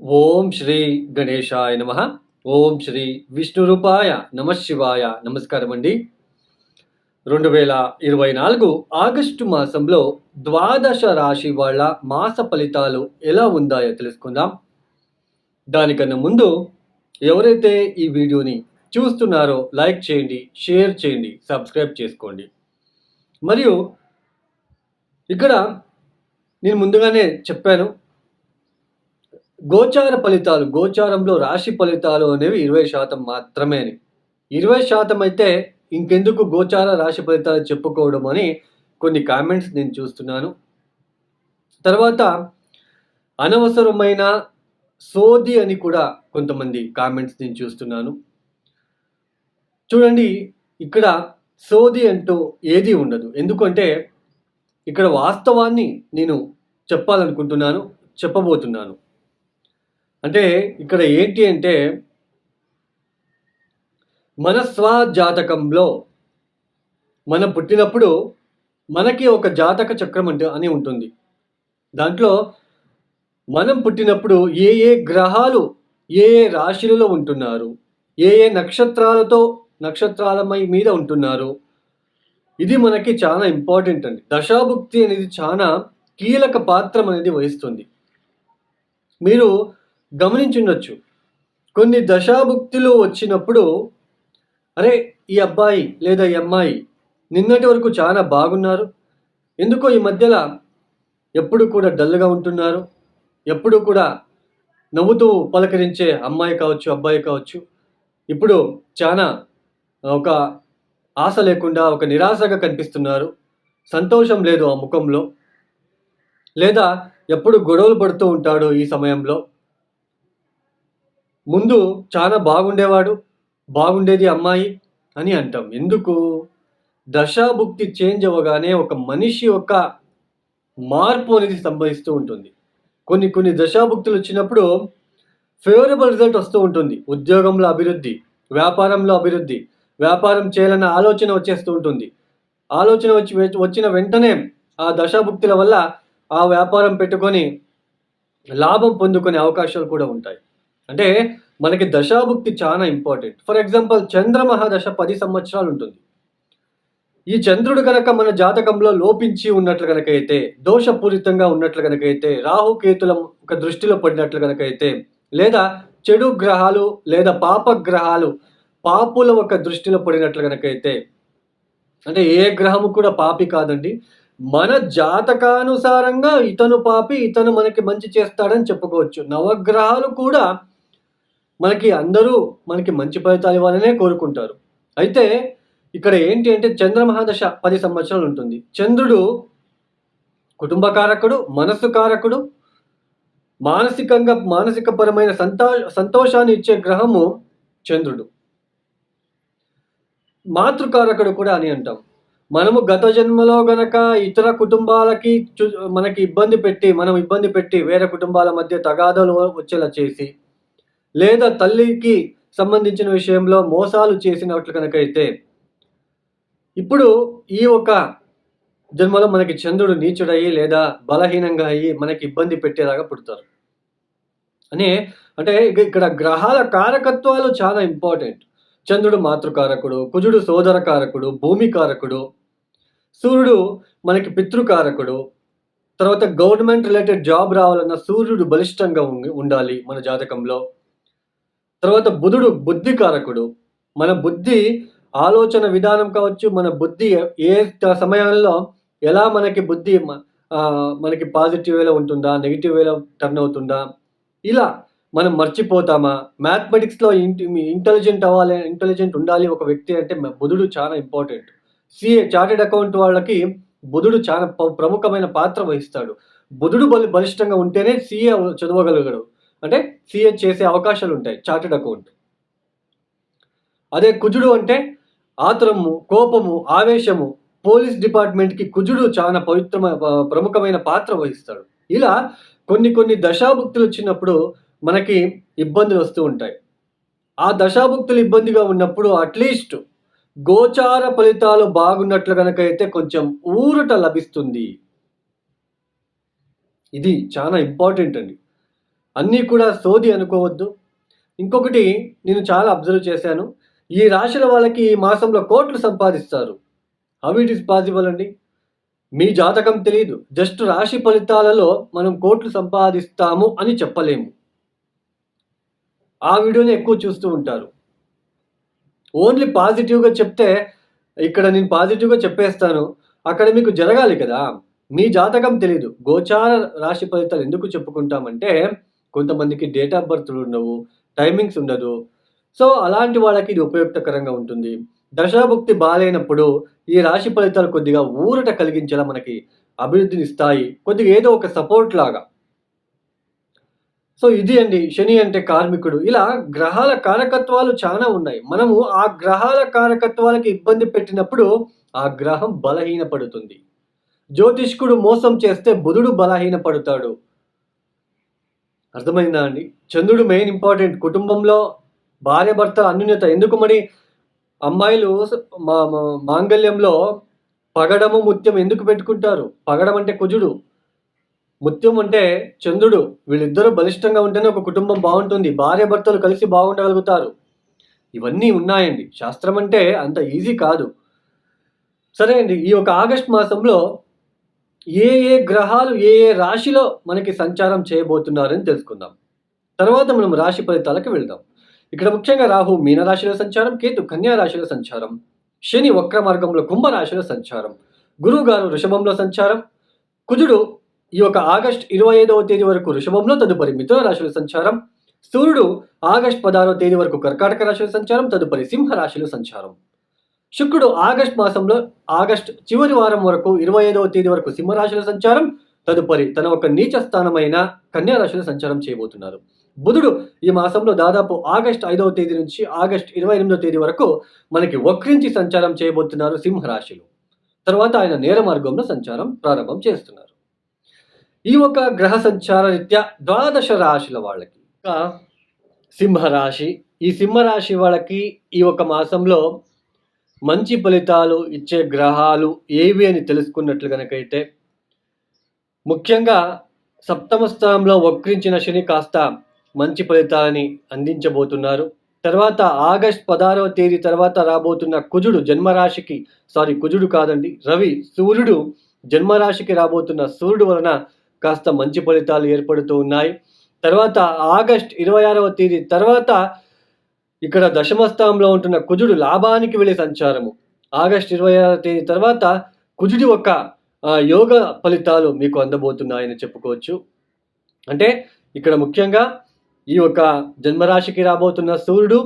ఓం శ్రీ గణేశాయ నమః. ఓం శ్రీ విష్ణురూపాయ నమఃశివాయ. నమస్కారం అండి. 2024 ఆగస్టు మాసంలో ద్వాదశ రాశి వాళ్ళ మాస ఫలితాలు ఎలా ఉందాయో తెలుసుకుందాం. దానికన్నా ముందు ఎవరైతే ఈ వీడియోని చూస్తున్నారో లైక్ చేయండి, షేర్ చేయండి, సబ్స్క్రైబ్ చేసుకోండి. మరియు ఇక్కడ నేను ముందుగానే చెప్పాను, గోచారంలో రాశి ఫలితాలు అనేవి 20% మాత్రమే అని. 20% అయితే ఇంకెందుకు గోచార రాశి ఫలితాలు చెప్పుకోవడం అని కొన్ని కామెంట్స్ నేను చూస్తున్నాను. తర్వాత అనవసరమైన సోది అని కూడా కొంతమంది కామెంట్స్ నేను చూస్తున్నాను. చూడండి, ఇక్కడ సోది అంటూ ఏది ఉండదు. ఎందుకంటే ఇక్కడ వాస్తవాన్ని నేను చెప్పబోతున్నాను. అంటే ఇక్కడ ఏంటి అంటే, మన స్వజాతకంలో మనం పుట్టినప్పుడు మనకి ఒక జాతక చక్రం అని ఉంటుంది. దాంట్లో మనం పుట్టినప్పుడు ఏ గ్రహాలు ఏ రాశులలో ఉంటున్నారు, ఏ నక్షత్రాల మీద ఉంటున్నారు, ఇది మనకి చాలా ఇంపార్టెంట్ అండి. దశాభుక్తి అనేది చాలా కీలక పాత్ర అనేది వహిస్తుంది. మీరు గమనించుండొచ్చు, కొన్ని దశాభుక్తులు వచ్చినప్పుడు అరే ఈ అబ్బాయి లేదా ఈ అమ్మాయి నిన్నటి వరకు చాలా బాగున్నారు, ఎందుకో ఈ మధ్యలో ఎప్పుడు కూడా డల్గా ఉంటున్నారు, ఎప్పుడు కూడా నవ్వుతూ పలకరించే అమ్మాయి కావచ్చు అబ్బాయి కావచ్చు ఇప్పుడు చాలా ఒక ఆశ లేకుండా ఒక నిరాశగా కనిపిస్తున్నారు, సంతోషం లేదు ఆ ముఖంలో, లేదా ఎప్పుడు గొడవలు పడుతూ ఉంటాడు ఈ సమయంలో, ముందు చాలా బాగుండేది అమ్మాయి అని అంటాం. ఎందుకు? దశాభుక్తి చేంజ్ అవ్వగానే ఒక మనిషి యొక్క మార్పు అనేది సంభవిస్తూ ఉంటుంది. కొన్ని దశాభుక్తులు వచ్చినప్పుడు ఫేవరబుల్ రిజల్ట్ వస్తూ ఉంటుంది. ఉద్యోగంలో అభివృద్ధి, వ్యాపారంలో అభివృద్ధి, వ్యాపారం చేయాలన్న ఆలోచన వచ్చేస్తూ ఉంటుంది. ఆలోచన వచ్చిన వెంటనే ఆ దశాభుక్తుల వల్ల ఆ వ్యాపారం పెట్టుకొని లాభం పొందుకునే అవకాశాలు కూడా ఉంటాయి. అంటే మనకి దశాభుక్తి చాలా ఇంపార్టెంట్. ఫర్ ఎగ్జాంపుల్ చంద్రమహాదశ 10 సంవత్సరాలు ఉంటుంది. ఈ చంద్రుడు కనుక మన జాతకంలో లోపించి ఉన్నట్లు కనుకైతే, దోషపూరితంగా ఉన్నట్లు కనుకైతే, రాహుకేతుల ఒక దృష్టిలో పడినట్లు కనుకైతే, లేదా చెడు గ్రహాలు లేదా పాపుల ఒక దృష్టిలో పడినట్లు కనుకైతే, అంటే ఏ గ్రహము కూడా పాపి కాదండి, మన జాతకానుసారంగా ఇతను పాపి, ఇతను మనకి మంచి చేస్తాడని చెప్పుకోవచ్చు. నవగ్రహాలు కూడా అందరూ మనకి మంచి ఫలితాలు ఇవ్వాలనే కోరుకుంటారు. అయితే ఇక్కడ ఏంటి అంటే చంద్రమహాదశ 10 సంవత్సరాలు ఉంటుంది. చంద్రుడు కుటుంబకారకుడు, మనస్సు కారకుడు, మానసికపరమైన సంతోషాన్ని ఇచ్చే గ్రహము చంద్రుడు. మాతృకారకుడు కూడా అని అంటాం. మనము గత జన్మలో గనక ఇతర కుటుంబాలకి మనం ఇబ్బంది పెట్టి వేరే కుటుంబాల మధ్య తగాదాలు వచ్చేలా చేసి, లేదా తల్లికి సంబంధించిన విషయంలో మోసాలు చేసినట్లు కనుకైతే, ఇప్పుడు ఈ ఒక జన్మలో మనకి చంద్రుడు నీచుడయ్యి లేదా బలహీనంగా అయ్యి మనకి ఇబ్బంది పెట్టేలాగా పుడతారు. అంటే ఇక్కడ గ్రహాల కారకత్వాలు చాలా ఇంపార్టెంట్. చంద్రుడు మాతృకారకుడు, కుజుడు సోదరకారకుడు, భూమికారకుడు, సూర్యుడు మనకి పితృకారకుడు, తర్వాత గవర్నమెంట్ రిలేటెడ్ జాబ్ రావాలన్నా సూర్యుడు బలిష్టంగా ఉండాలి మన జాతకంలో. తర్వాత బుధుడు బుద్ధికారకుడు, మన బుద్ధి ఆలోచన విధానం కావచ్చు, మన బుద్ధి ఏ సమయంలో ఎలా మనకి పాజిటివ్ వేలో ఉంటుందా, నెగిటివ్ వేలో టర్న్ అవుతుందా, ఇలా మనం మర్చిపోతామా, మ్యాథమెటిక్స్లో ఇంటెలిజెంట్ ఉండాలి ఒక వ్యక్తి అంటే బుధుడు చాలా ఇంపార్టెంట్. చార్టెడ్ అకౌంట్ వాళ్ళకి బుధుడు చాలా ప్రముఖమైన పాత్ర వహిస్తాడు. బుధుడు బలిష్టంగా ఉంటేనే సిఏ చదవగలగడు, అంటే సిఏ చేసే అవకాశాలు ఉంటాయి చార్టెడ్ అకౌంట్. అదే కుజుడు అంటే ఆత్రము, కోపము, ఆవేశము, పోలీస్ డిపార్ట్మెంట్కి కుజుడు చాలా ప్రముఖమైన పాత్ర వహిస్తాడు. ఇలా కొన్ని దశాభుక్తులు వచ్చినప్పుడు మనకి ఇబ్బందులు వస్తూ ఉంటాయి. ఆ దశాభుక్తులు ఇబ్బందిగా ఉన్నప్పుడు అట్లీస్ట్ గోచార ఫలితాలు బాగున్నట్లు కనుకైతే కొంచెం ఊరట లభిస్తుంది. ఇది చాలా ఇంపార్టెంట్ అండి. అన్నీ కూడా సోది అనుకోవద్దు. ఇంకొకటి నేను చాలా అబ్జర్వ్ చేశాను. ఈ రాశుల వాళ్ళకి ఈ మాసంలో కోట్లు సంపాదిస్తారు. హౌ ఇట్ ఈస్ పాసిబుల్ అండి? మీ జాతకం తెలీదు. జస్ట్ రాశి ఫలితాలలో మనం కోట్లు సంపాదిస్తాము అని చెప్పలేము. ఆ వీడియోని ఎక్కువ చూస్తూ ఉంటారు. ఓన్లీ పాజిటివ్‌గా చెప్తే, ఇక్కడ నేను పాజిటివ్‌గా చెప్పేస్తాను. అక్కడ మీకు జరగాలి కదా! మీ జాతకం తెలీదు. గోచార రాశి ఫలితాలు ఎందుకు చెప్పుకుంటామంటే, కొంతమందికి డేట్ ఆఫ్ బర్త్‌లు ఉండవు, టైమింగ్స్ ఉండదు. సో, అలాంటి వాళ్ళకి ఇది ఉపయుక్తకరంగా ఉంటుంది. దశాభుక్తి బాలేనప్పుడు ఈ రాశి ఫలితాలు కొద్దిగా ఊరట కలిగించేలా మనకి అభివృద్ధినిస్తాయి. కొద్దిగా ఏదో ఒక సపోర్ట్ లాగా. సో ఇది అండి. శని అంటే కార్మికుడు. ఇలా గ్రహాల కారకత్వాలు చానా ఉన్నాయి. మనము ఆ గ్రహాల కారకత్వాలకి ఇబ్బంది పెట్టినప్పుడు ఆ గ్రహం బలహీనపడుతుంది. జ్యోతిష్కుడు మోసం చేస్తే బుధుడు బలహీనపడతాడు. అర్థమైందా అండి? చంద్రుడు మెయిన్ ఇంపార్టెంట్. కుటుంబంలో భార్యాభర్తల అన్యోన్యత. ఎందుకు మరి అమ్మాయిలు మాంగళ్యంలో పగడము, ముత్యం ఎందుకు పెట్టుకుంటారు? పగడం అంటే కుజుడు. ముత్యం అంటే చంద్రుడు. వీళ్ళిద్దరూ బలిష్టంగా ఉంటేనే ఒక కుటుంబం బాగుంటుంది. భార్యాభర్తలు కలిసి బాగుండగలుగుతారు. ఇవన్నీ ఉన్నాయండి. శాస్త్రం అంటే అంత ఈజీ కాదు. సరే అండి. ఈ యొక్క ఆగస్ట్ మాసంలో ఏ గ్రహాలు ఏ రాశిలో మనకి సంచారం చేయబోతున్నారని తెలుసుకుందాం. తర్వాత మనం రాశి ఫలితాలకు వెళ్దాం. ఇక్కడ ముఖ్యంగా రాహు మీనరాశిలో సంచారం, కేతు కన్యా రాశిలో సంచారం, శని వక్ర మార్గంలో కుంభరాశిలో సంచారం, గురువు గారు వృషభంలో సంచారం, కుజుడు ఈ యొక్క ఆగస్ట్ 25వ తేదీ వరకు వృషభంలో, తదుపరి మిథున రాశిలో సంచారం, సూర్యుడు ఆగస్ట్ 16వ తేదీ వరకు కర్కాటక రాశిలో సంచారం, తదుపరి సింహ రాశిలో సంచారం. శుక్రుడు ఆగస్ట్ మాసంలో ఆగస్ట్ చివరి వారం వరకు 25వ తేదీ వరకు సింహరాశిలో సంచారం, తదుపరి తన ఒక నీచ స్థానమైన కన్యా రాశిలో సంచారం చేయబోతున్నారు. బుధుడు ఈ మాసంలో దాదాపు ఆగస్ట్ 5వ తేదీ నుంచి ఆగస్ట్ 28వ తేదీ వరకు మనకి వక్రించి సంచారం చేయబోతున్నారు సింహరాశిలో. తర్వాత ఆయన నేర మార్గంలో సంచారం ప్రారంభం చేస్తున్నారు. ఈ ఒక గ్రహ సంచార రీత్యా ద్వాదశ రాశుల వాళ్ళకి సింహరాశి, ఈ సింహరాశి వాళ్ళకి ఈ ఒక మాసంలో మంచి ఫలితాలు ఇచ్చే గ్రహాలు ఏవి అని తెలుసుకున్నట్లు కనుకైతే, ముఖ్యంగా సప్తమ స్థానంలో వక్రించిన శని కాస్త మంచి ఫలితాలని అందించబోతున్నారు. తర్వాత ఆగస్ట్ 16వ తేదీ తర్వాత రాబోతున్న కుజుడు జన్మరాశికి, కుజుడు కాదండి, రవి, సూర్యుడు జన్మరాశికి రాబోతున్న సూర్యుడు వలన కాస్త మంచి ఫలితాలు ఏర్పడుతూ ఉన్నాయి. తర్వాత ఆగస్ట్ 26వ తేదీ తర్వాత ఇక్కడ దశమ స్థానంలో ఉంటున్న కుజుడు లాభానికి వెళ్ళే సంచారము. ఆగస్ట్ 26వ తేదీ తర్వాత కుజుడి ఒక యోగ ఫలితాలు మీకు అందబోతున్నాయని చెప్పుకోవచ్చు. అంటే ఇక్కడ ముఖ్యంగా ఈ యొక్క జన్మరాశికి రాబోతున్న సూర్యుడు,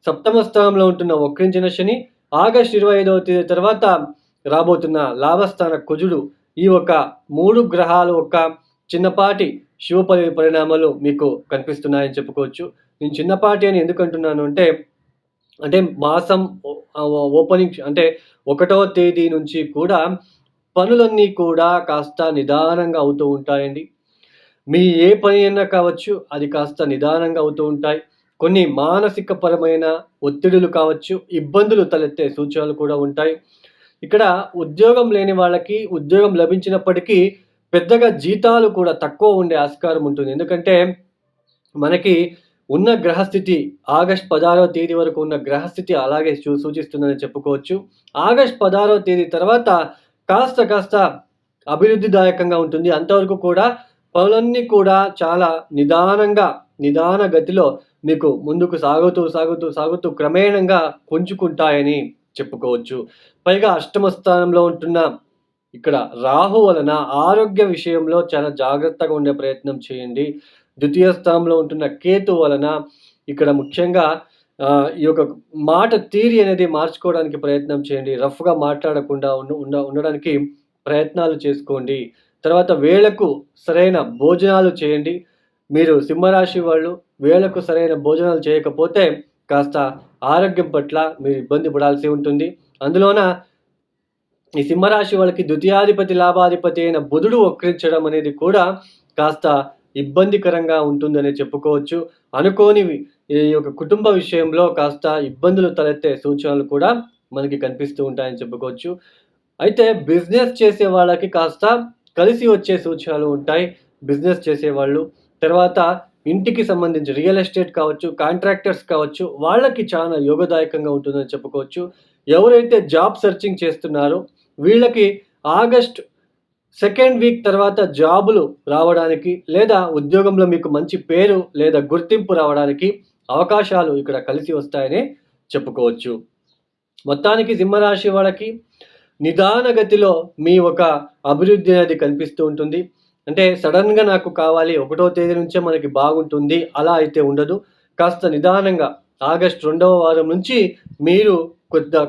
సప్తమ స్థానంలో ఉంటున్న వక్రించిన శని, ఆగస్ట్ 25వ తేదీ తర్వాత రాబోతున్న లాభస్థాన కుజుడు, ఈ ఒక 3 గ్రహాలు ఒక చిన్నపాటి శుభ పరిణామాలు మీకు కనిపిస్తున్నాయని చెప్పుకోవచ్చు. నేను చిన్నపాటి అని ఎందుకు అంటున్నాను అంటే మాసం ఓపెనింగ్ అంటే 1వ తేదీ నుంచి కూడా పనులన్నీ కూడా కాస్త నిదానంగా అవుతూ ఉంటాయండి. మీ ఏ పని అయినా కావచ్చు, అది కాస్త నిదానంగా అవుతూ ఉంటాయి. కొన్ని మానసిక పరమైన ఒత్తిడులు కావచ్చు, ఇబ్బందులు తలెత్తే సూచనలు కూడా ఉంటాయి. ఇక్కడ ఉద్యోగం లేని వాళ్ళకి ఉద్యోగం లభించినప్పటికీ పెద్దగా జీతాలు కూడా తక్కువ ఉండే ఆస్కారం ఉంటుంది. ఎందుకంటే మనకి ఉన్న గ్రహస్థితి ఆగస్ట్ 16వ తేదీ వరకు ఉన్న గ్రహస్థితి అలాగే సూచిస్తుందని చెప్పుకోవచ్చు. ఆగస్ట్ 16వ తేదీ తర్వాత కాస్త అభివృద్ధిదాయకంగా ఉంటుంది. అంతవరకు కూడా పనులన్నీ కూడా చాలా నిదాన గతిలో మీకు ముందుకు సాగుతూ క్రమేణంగా పుంజుకుంటాయని చెప్పుకోవచ్చు. పైగా అష్టమ స్థానంలో ఉంటున్న ఇక్కడ రాహు వలన ఆరోగ్య విషయంలో చాలా జాగ్రత్తగా ఉండే ప్రయత్నం చేయండి. ద్వితీయ స్థానంలో ఉంటున్న కేతు వలన ఇక్కడ ముఖ్యంగా ఈ యొక్క మాట తీరి అనేది మార్చుకోవడానికి ప్రయత్నం చేయండి. రఫ్‌గా మాట్లాడకుండా ఉండడానికి ప్రయత్నాలు చేసుకోండి. తర్వాత వేళకు సరైన భోజనాలు చేయండి. మీరు సింహరాశి వాళ్ళు వేళకు సరైన భోజనాలు చేయకపోతే కాస్త ఆరోగ్యం పట్ల మీరు ఇబ్బంది పడాల్సి ఉంటుంది. అందులోన ఈ సింహరాశి వాళ్ళకి ద్వితీయాధిపతి లాభాధిపతి అయిన బుధుడు వక్రించడం అనేది కూడా కాస్త ఇబ్బందికరంగా ఉంటుందని చెప్పుకోవచ్చు. అనుకోనివి ఈ యొక్క కుటుంబ విషయంలో కాస్త ఇబ్బందులు తలెత్తే సూచనలు కూడా మనకి కనిపిస్తూ ఉంటాయని చెప్పుకోవచ్చు. అయితే బిజినెస్ చేసే వాళ్ళకి కాస్త కలిసి వచ్చే సూచనలు ఉంటాయి. బిజినెస్ చేసేవాళ్ళు. తర్వాత ఇంటికి సంబంధించి రియల్ ఎస్టేట్ కావచ్చు, కాంట్రాక్టర్స్ కావచ్చు, వాళ్ళకి చాలా యోగదాయకంగా ఉంటుందని చెప్పుకోవచ్చు. ఎవరైతే జాబ్ సెర్చింగ్ చేస్తున్నారో వీళ్ళకి ఆగస్ట్ సెకండ్ వీక్ తర్వాత జాబులు రావడానికి లేదా ఉద్యోగంలో మీకు మంచి పేరు లేదా గుర్తింపు రావడానికి అవకాశాలు ఇక్కడ కలిసి వస్తాయని చెప్పుకోవచ్చు. మొత్తానికి సింహరాశి వాళ్ళకి నిదానగతిలో మీ ఒక అభివృద్ధి అనేది కనిపిస్తూ ఉంటుంది. అంటే సడన్‌గా నాకు కావాలి 1వ తేదీ నుంచే మనకి బాగుంటుంది అలా అయితే ఉండదు. కాస్త నిదానంగా ఆగస్ట్ 2వ వారం నుంచి మీరు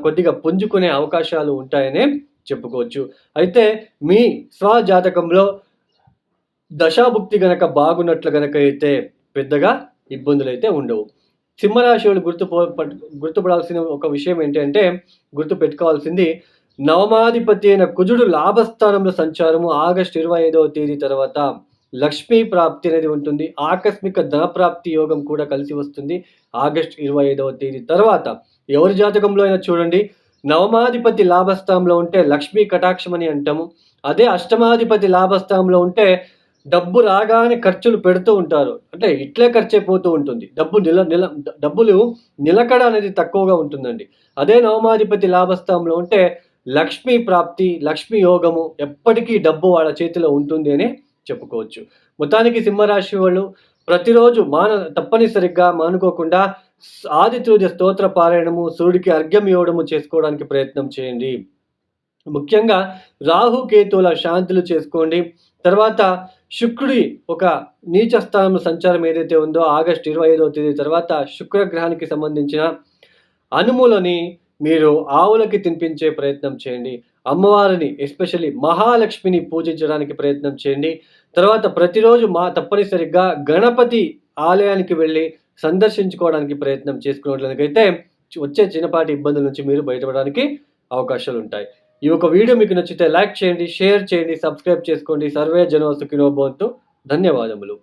కొద్దిగా పుంజుకునే అవకాశాలు ఉంటాయనే చెప్పుకోవచ్చు. అయితే మీ స్వజాతకంలో దశాభుక్తి గనక బాగున్నట్లు గనక అయితే పెద్దగా ఇబ్బందులైతే ఉండవు. సింహరాశి వాళ్ళు గుర్తుపడాల్సిన ఒక విషయం ఏంటంటే గుర్తుపెట్టుకోవాల్సింది నవమాధిపతి అయిన కుజుడు లాభస్థానంలో సంచారము ఆగస్టు 25వ తేదీ తర్వాత లక్ష్మీ ప్రాప్తి అనేది ఉంటుంది. ఆకస్మిక ధన ప్రాప్తి యోగం కూడా కలిసి వస్తుంది ఆగస్టు 25వ తేదీ తర్వాత. ఎవరి జాతకంలో అయినా చూడండి, నవమాధిపతి లాభస్థానంలో ఉంటే లక్ష్మీ కటాక్షం అని అంటాము. అదే అష్టమాధిపతి లాభస్థానంలో ఉంటే డబ్బు రాగానే ఖర్చులు పెడుతూ ఉంటారు. అంటే ఇట్లే ఖర్చయిపోతూ ఉంటుంది. డబ్బులు నిలకడ అనేది తక్కువగా ఉంటుందండి. అదే నవమాధిపతి లాభస్థానంలో ఉంటే లక్ష్మీ ప్రాప్తి, లక్ష్మీ యోగము ఎప్పటికీ డబ్బు వాళ్ళ చేతిలో ఉంటుంది అని చెప్పుకోవచ్చు. మొత్తానికి సింహరాశి వాళ్ళు ప్రతిరోజు తప్పనిసరిగా మానుకోకుండా ఆదిత్య స్తోత్ర పారాయణము, సూర్యుడికి అర్ఘ్యం ఇవ్వడము చేసుకోవడానికి ప్రయత్నం చేయండి. ముఖ్యంగా రాహుకేతువుల శాంతులు చేసుకోండి. తర్వాత శుక్రుడి ఒక నీచ స్థానంలో సంచారం ఏదైతే ఉందో ఆగస్టు 25వ తేదీ తర్వాత శుక్రగ్రహానికి సంబంధించిన అనుములని మీరు ఆవులకి తినిపించే ప్రయత్నం చేయండి. అమ్మవారిని ఎస్పెషల్లీ మహాలక్ష్మిని పూజించడానికి ప్రయత్నం చేయండి. తర్వాత ప్రతిరోజు తప్పనిసరిగా గణపతి ఆలయానికి వెళ్ళి సందర్శించుకోవడానికి ప్రయత్నం చేసుకున్నట్లయితే వచ్చే చిన్నపాటి ఇబ్బందుల నుంచి మీరు బయటపడడానికి అవకాశాలు ఉంటాయి. ఈ ఒక వీడియో మీకు నచ్చితే లైక్ చేయండి, షేర్ చేయండి, సబ్స్క్రైబ్ చేసుకోండి. సర్వే జనో సుఖినో భవంతు. ధన్యవాదములు.